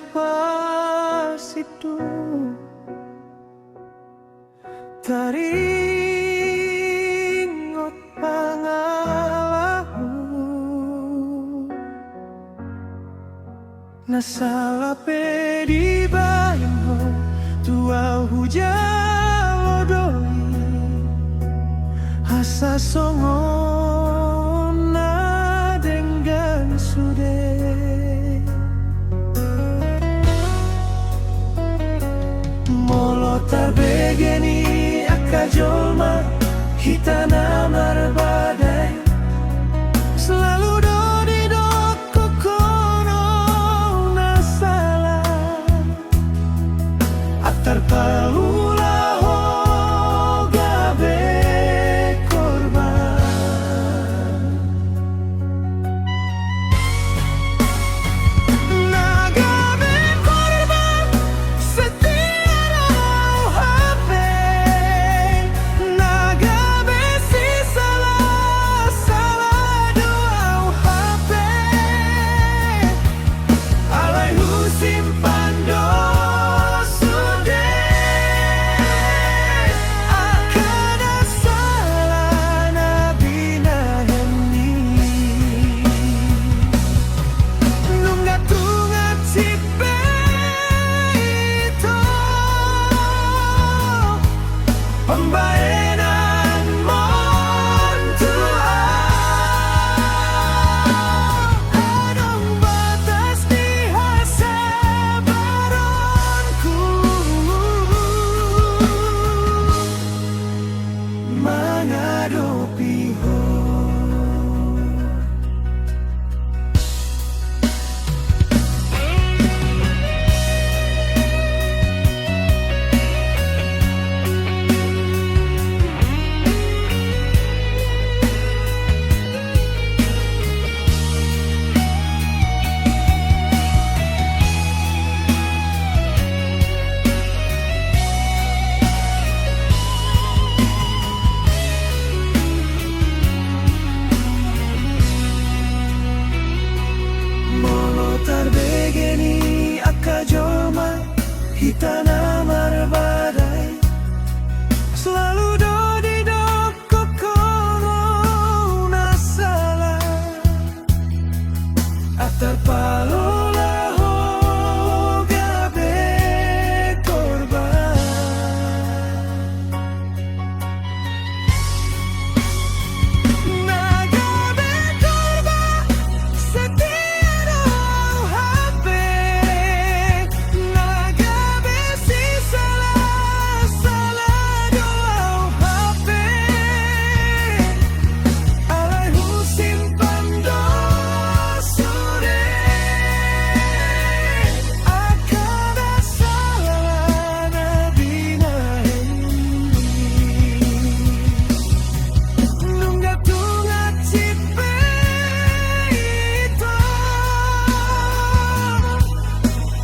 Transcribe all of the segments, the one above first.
Despacito, taringot pangalahu nasalape di bayangho tua hujalo doi asa songon na dengan sude molo tabegeni akajolma hitana marbadai selalu dodi dok kokono nasala atar palula gabe korban nagabe korban setiara HP nagabe si salah salah dua HP alaihu simpan dosude akada salah nabina heni nunggak tungat cipe itu pembayaran montua adong batas di hasabaronku mengadopi ho molo tarbegeni akajoma hitana marbadai selalu dodi dok kokono nasala atar palola ho gabe korban nagabe korban setiara HP nagabe si salah salah dua HP alaihu simpan dosude akada salah nabina heni nunggak tungat cipe itu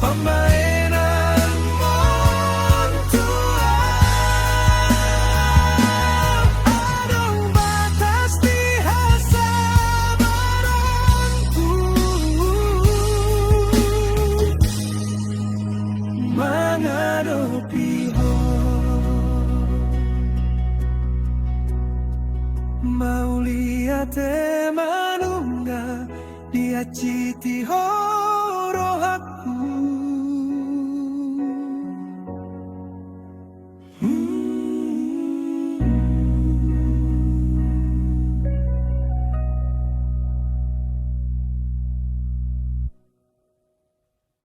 pembayaran montua adong batas di hasabaronku mengadopi ho mau lihat manungga dia citi horo hakku